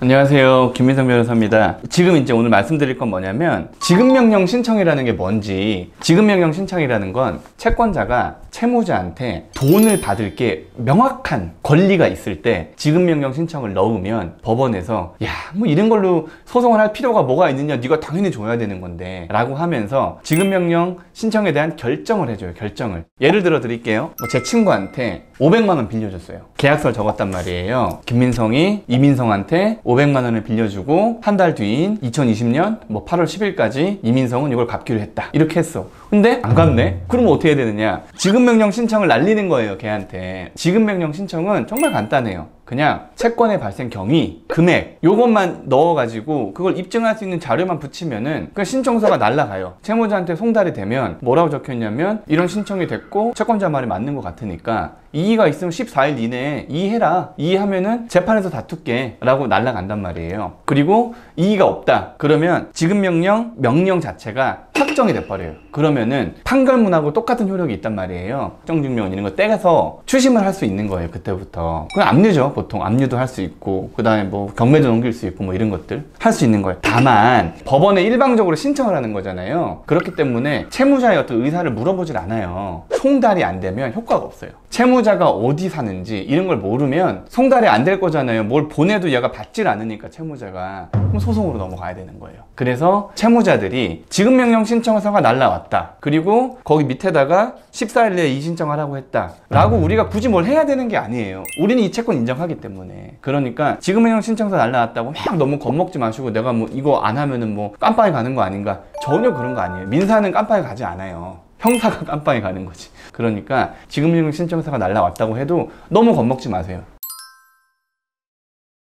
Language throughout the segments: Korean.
안녕하세요, 김민성 변호사입니다. 지금 이제 오늘 말씀드릴 건 뭐냐면 지급명령 신청이라는 게 뭔지. 지급명령 신청이라는 건 채권자가 채무자한테 돈을 받을 게 명확한 권리가 있을 때 지급명령 신청을 넣으면 법원에서 야, 뭐 이런 걸로 소송을 할 필요가 뭐가 있느냐, 네가 당연히 줘야 되는 건데 라고 하면서 지급명령 신청에 대한 결정을 해줘요. 결정을. 예를 들어 드릴게요. 제 친구한테 500만 원 빌려줬어요. 계약서를 적었단 말이에요. 김민성이 이민성한테 500만 원을 빌려주고 한 달 뒤인 2020년 8월 10일까지 이민성은 이걸 갚기로 했다. 이렇게 했어. 근데 안 갚네? 그러면 어떻게 해야 되느냐? 지급명령 신청을 날리는 거예요, 걔한테. 지급명령 신청은 정말 간단해요. 그냥 채권의 발생 경위, 금액 요것만 넣어가지고 그걸 입증할 수 있는 자료만 붙이면은 그 신청서가 날라가요. 채무자한테 송달이 되면 뭐라고 적혀있냐면 이런 신청이 됐고 채권자 말이 맞는 것 같으니까 이의가 있으면 14일 이내에 이의해라. 이의하면은 재판에서 다툴게 라고 날라간단 말이에요. 그리고 이의가 없다 그러면 지급명령 명령 자체가 확정이 돼버려요. 그러면은 판결문하고 똑같은 효력이 있단 말이에요. 확정증명 이런 거 떼가서 추심을 할 수 있는 거예요. 그때부터. 그건 압류죠. 보통 압류도 할 수 있고 그 다음에 경매도 넘길 수 있고 이런 것들 할 수 있는 거예요. 다만 법원에 일방적으로 신청을 하는 거잖아요. 그렇기 때문에 채무자의 어떤 의사를 물어보질 않아요. 송달이 안 되면 효과가 없어요. 채무자가 어디 사는지 이런 걸 모르면 송달이 안 될 거잖아요. 뭘 보내도 얘가 받질 않으니까 채무자가. 그럼 소송으로 넘어가야 되는 거예요. 그래서 채무자들이 지급명령 신청서가 날라왔다. 그리고 거기 밑에다가 14일 내에 이의신청하라고 했다 라고 우리가 굳이 뭘 해야 되는 게 아니에요. 우리는 이 채권 인정하기 때문에. 그러니까 지급명령 신청서 날라왔다고 막 너무 겁먹지 마시고 내가 이거 안 하면은 깜빵에 가는 거 아닌가. 전혀 그런 거 아니에요. 민사는 깜빵에 가지 않아요. 형사가 깜빵에 가는 거지. 그러니까 지급명령 신청서가 날라왔다고 해도 너무 겁먹지 마세요.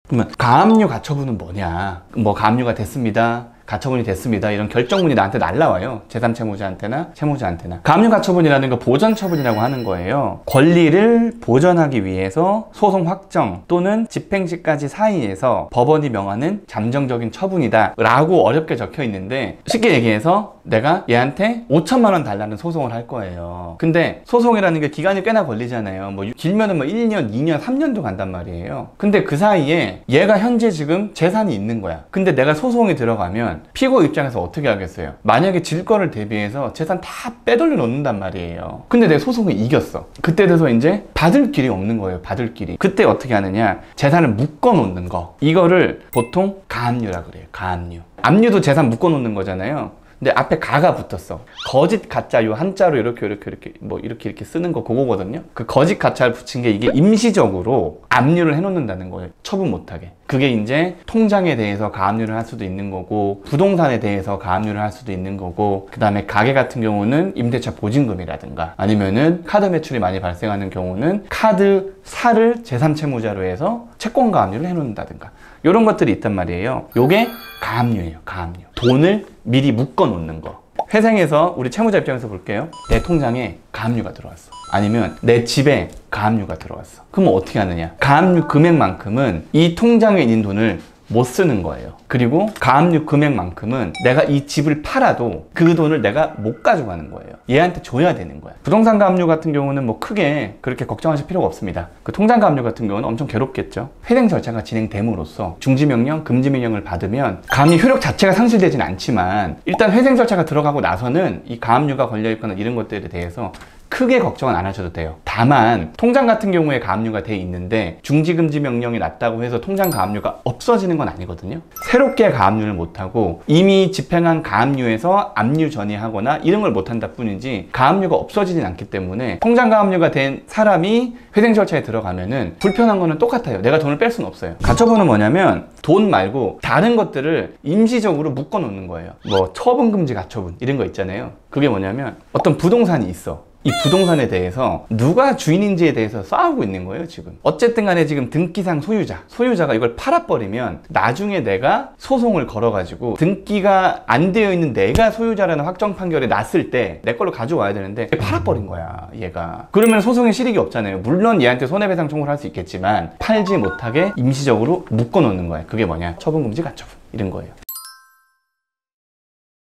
그러면 가압류 가처분은 뭐냐? 가압류가 됐습니다. 가처분이 됐습니다. 이런 결정문이 나한테 날라와요. 제3채무자한테나 채무자한테나. 가압류 가처분이라는 거 보전처분이라고 하는 거예요. 권리를 보전하기 위해서 소송 확정 또는 집행시까지 사이에서 법원이 명하는 잠정적인 처분이다 라고 어렵게 적혀 있는데, 쉽게 얘기해서 내가 얘한테 5천만 원 달라는 소송을 할 거예요. 근데 소송이라는 게 기간이 꽤나 걸리잖아요. 길면은 1년, 2년, 3년도 간단 말이에요. 근데 그 사이에 얘가 현재 지금 재산이 있는 거야. 근데 내가 소송에 들어가면 피고 입장에서 어떻게 하겠어요? 만약에 질거를 대비해서 재산 다 빼돌려 놓는단 말이에요. 근데 내 소송을 이겼어. 그때 돼서 이제 받을 길이 없는 거예요. 받을 길이. 그때 어떻게 하느냐? 재산을 묶어 놓는 거. 이거를 보통 가압류라 그래요. 가압류. 압류도 재산 묶어 놓는 거잖아요. 근데 앞에 가가 붙었어. 거짓 가짜 요 한자로 이렇게 쓰는 거 그거거든요. 그 거짓 가짜를 붙인 게 이게 임시적으로 압류를 해놓는다는 거예요. 처분 못하게. 그게 이제 통장에 대해서 가압류를 할 수도 있는 거고 부동산에 대해서 가압류를 할 수도 있는 거고, 그 다음에 가게 같은 경우는 임대차 보증금이라든가 아니면은 카드 매출이 많이 발생하는 경우는 카드사를 제3채무자로 해서 채권 가압류를 해놓는다든가 이런 것들이 있단 말이에요. 요게 가압류예요. 가압류. 돈을 미리 묶어 놓는 거. 회생해서 우리 채무자 입장에서 볼게요. 내 통장에 가압류가 들어왔어. 아니면 내 집에 가압류가 들어왔어. 그러면 어떻게 하느냐? 가압류 금액만큼은 이 통장에 있는 돈을 못 쓰는 거예요. 그리고 가압류 금액만큼은 내가 이 집을 팔아도 그 돈을 내가 못 가져가는 거예요. 얘한테 줘야 되는 거야. 부동산 가압류 같은 경우는 크게 그렇게 걱정하실 필요가 없습니다. 그 통장 가압류 같은 경우는 엄청 괴롭겠죠. 회생 절차가 진행됨으로써 중지명령, 금지명령을 받으면 가압류 효력 자체가 상실되지는 않지만 일단 회생 절차가 들어가고 나서는 이 가압류가 걸려있거나 이런 것들에 대해서 크게 걱정은 안 하셔도 돼요. 다만 통장 같은 경우에 가압류가 돼 있는데 중지금지 명령이 났다고 해서 통장 가압류가 없어지는 건 아니거든요. 새롭게 가압류를 못하고 이미 집행한 가압류에서 압류 전이하거나 이런 걸 못한다 뿐이지 가압류가 없어지진 않기 때문에 통장 가압류가 된 사람이 회생 절차에 들어가면은 불편한 거는 똑같아요. 내가 돈을 뺄 수는 없어요. 가처분은 뭐냐면 돈 말고 다른 것들을 임시적으로 묶어 놓는 거예요. 처분금지 가처분 이런 거 있잖아요. 그게 뭐냐면 어떤 부동산이 있어. 이 부동산에 대해서 누가 주인인지에 대해서 싸우고 있는 거예요, 지금. 어쨌든 간에 지금 등기상 소유자가 이걸 팔아버리면 나중에 내가 소송을 걸어가지고 등기가 안 되어 있는 내가 소유자라는 확정 판결이 났을 때 내 걸로 가져와야 되는데 팔아버린 거야, 얘가. 그러면 소송에 실익이 없잖아요. 물론 얘한테 손해배상 청구를 할 수 있겠지만 팔지 못하게 임시적으로 묶어 놓는 거예요. 그게 뭐냐? 처분금지 가처분. 이런 거예요.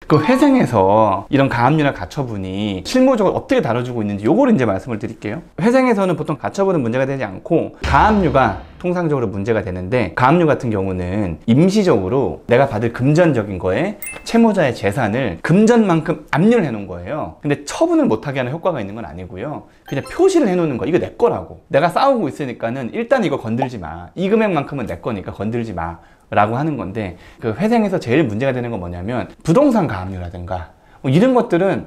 그 회생에서 이런 가압류나 가처분이 실무적으로 어떻게 다뤄주고 있는지 요거를 이제 말씀을 드릴게요. 회생에서는 보통 가처분은 문제가 되지 않고 가압류가 통상적으로 문제가 되는데, 가압류 같은 경우는 임시적으로 내가 받을 금전적인 거에 채무자의 재산을 금전만큼 압류를 해놓은 거예요. 근데 처분을 못하게 하는 효과가 있는 건 아니고요. 그냥 표시를 해놓는 거, 이거 내 거라고. 내가 싸우고 있으니까는 일단 이거 건들지 마. 이 금액만큼은 내 거니까 건들지 마. 라고 하는 건데, 그 회생에서 제일 문제가 되는 건 뭐냐면 부동산 가압류라든가 이런 것들은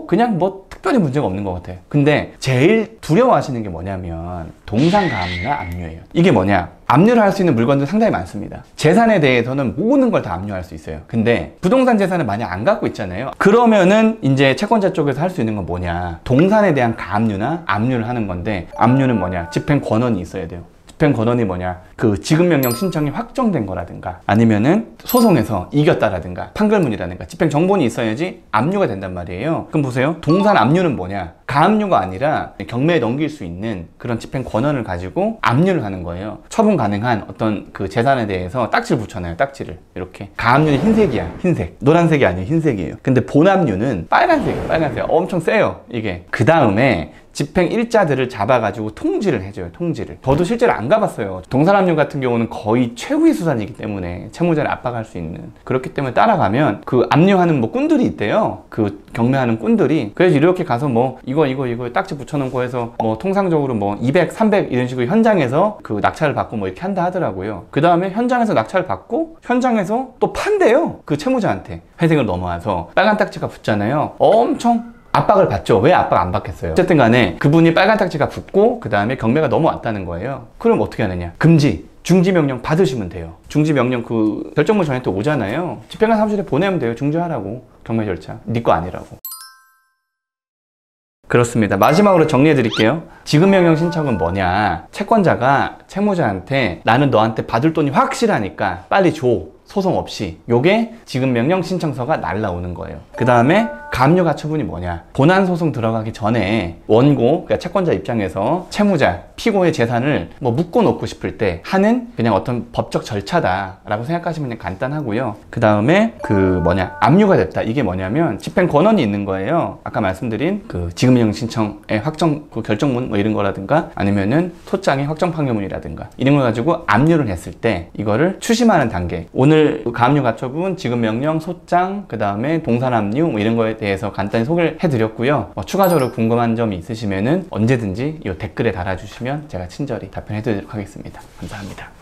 그냥 특별히 문제가 없는 것 같아요. 근데 제일 두려워하시는 게 뭐냐면 동산 가압류나 압류예요. 이게 뭐냐? 압류를 할 수 있는 물건들 상당히 많습니다. 재산에 대해서는 모든 걸 다 압류할 수 있어요. 근데 부동산 재산을 만약 안 갖고 있잖아요. 그러면은 이제 채권자 쪽에서 할 수 있는 건 뭐냐? 동산에 대한 가압류나 압류를 하는 건데, 압류는 뭐냐? 집행 권한이 있어야 돼요. 집행 권한이 뭐냐? 그 지급명령 신청이 확정된 거라든가, 아니면은 소송에서 이겼다라든가, 판결문이라든가 집행 정본이 있어야지 압류가 된단 말이에요. 그럼 보세요. 동산 압류는 뭐냐? 가압류가 아니라 경매에 넘길 수 있는 그런 집행 권한을 가지고 압류를 하는 거예요. 처분 가능한 어떤 그 재산에 대해서 딱지를 붙여놔요. 딱지를 이렇게. 가압류는 흰색이야. 흰색. 노란색이 아니에요. 흰색이에요. 근데 본압류는 빨간색이에요. 빨간색. 엄청 세요. 이게. 그 다음에 집행 일자들을 잡아가지고 통지를 해줘요. 통지를. 저도 실제로 안 가봤어요. 동산압류 같은 경우는 거의 최후의 수단이기 때문에 채무자를 압박할 수 있는, 그렇기 때문에 따라가면 그 압류하는 꾼들이 있대요. 그 경매하는 꾼들이. 그래서 이렇게 가서 이거 딱지 붙여놓고 해서 통상적으로 200, 300 이런 식으로 현장에서 그 낙찰을 받고 이렇게 한다 하더라고요. 그 다음에 현장에서 낙찰을 받고 현장에서 또 판대요. 그 채무자한테. 회생을 넘어와서 빨간 딱지가 붙잖아요. 엄청 압박을 받죠. 왜 압박 안 받겠어요? 어쨌든 간에 그분이 빨간 딱지가 붙고 그 다음에 경매가 넘어왔다는 거예요. 그럼 어떻게 하느냐? 금지, 중지명령 받으시면 돼요. 중지명령 그 결정문 저한테 오잖아요. 집행관 사무실에 보내면 돼요. 중지하라고. 경매 절차. 네 거 아니라고. 그렇습니다. 마지막으로 정리해 드릴게요. 지급명령 신청은 뭐냐? 채권자가 채무자한테 나는 너한테 받을 돈이 확실하니까 빨리 줘. 소송 없이. 요게 지급명령 신청서가 날라오는 거예요. 그 다음에 가압류 가처분이 뭐냐? 본안 소송 들어가기 전에 원고, 그러니까 채권자 입장에서 채무자, 피고의 재산을 묶어 놓고 싶을 때 하는 그냥 어떤 법적 절차다라고 생각하시면 그냥 간단하고요. 그 다음에 압류가 됐다. 이게 뭐냐면 집행 권한이 있는 거예요. 아까 말씀드린 그 지급명령 신청의 확정 그 결정문 이런 거라든가, 아니면은 소장의 확정 판결문이라든가 이런 걸 가지고 압류를 했을 때 이거를 추심하는 단계. 오늘 가압류 가처분, 지급명령, 소장, 그 다음에 동산압류 이런 거에 대해서 간단히 소개를 해드렸고요. 추가적으로 궁금한 점이 있으시면은 언제든지 이 댓글에 달아주시면 제가 친절히 답변해 드리도록 하겠습니다. 감사합니다.